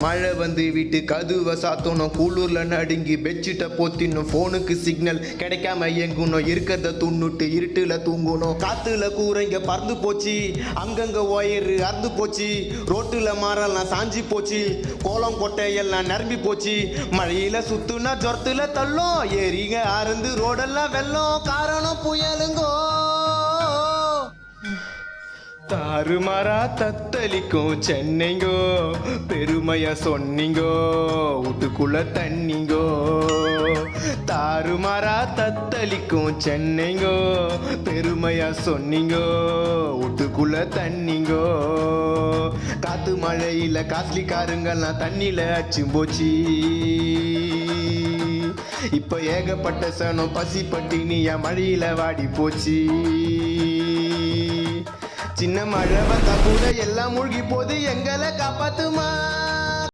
மழை வந்து வீட்டு கதுவை சாத்தணும், கூலூர்ல நடுங்கி பெட்ஷீட்டை போத்தினும், போனுக்கு சிக்னல் கிடைக்காம இயங்கணும், இருக்கிறத துண்ணுட்டு இருட்டுல தூங்கணும். காத்துல கூரைங்க பறந்து போச்சு, அங்கங்க ஒயரு அறுந்து போச்சு, ரோட்டுல மரம்லாம் சாஞ்சி போச்சு, கோலம் கொட்டையெல்லாம் நிரம்பி போச்சு. மழையில சுத்துனா ஜொரத்துல தள்ளும், ஏரிங்க அறுந்து ரோடெல்லாம் வெள்ளம், காரணம் புயலுங்கோ. தாறுமாறா தத்தளிக்கும் சென்னைங்கோ, பெருமையா சொன்னீங்கோ, வீட்டுக்குள்ள தண்ணிங்கோ. தாறுமாறா தத்தளிக்கும் சென்னைங்கோ, பெருமையா சொன்னீங்கோ, வீட்டுக்குள்ள தண்ணிங்கோ. காத்து மழையில காஸ்ட்லி காருங்கெல்லாம் தண்ணியில அச்சு போச்சு. இப்ப ஏகப்பட்ட சனம் பசி பட்டினியா மழையில வாடி போச்சு. சின்ன மழை வந்தா கூட எல்லாம் மூழ்கி போது, எங்களை காப்பாத்துமா.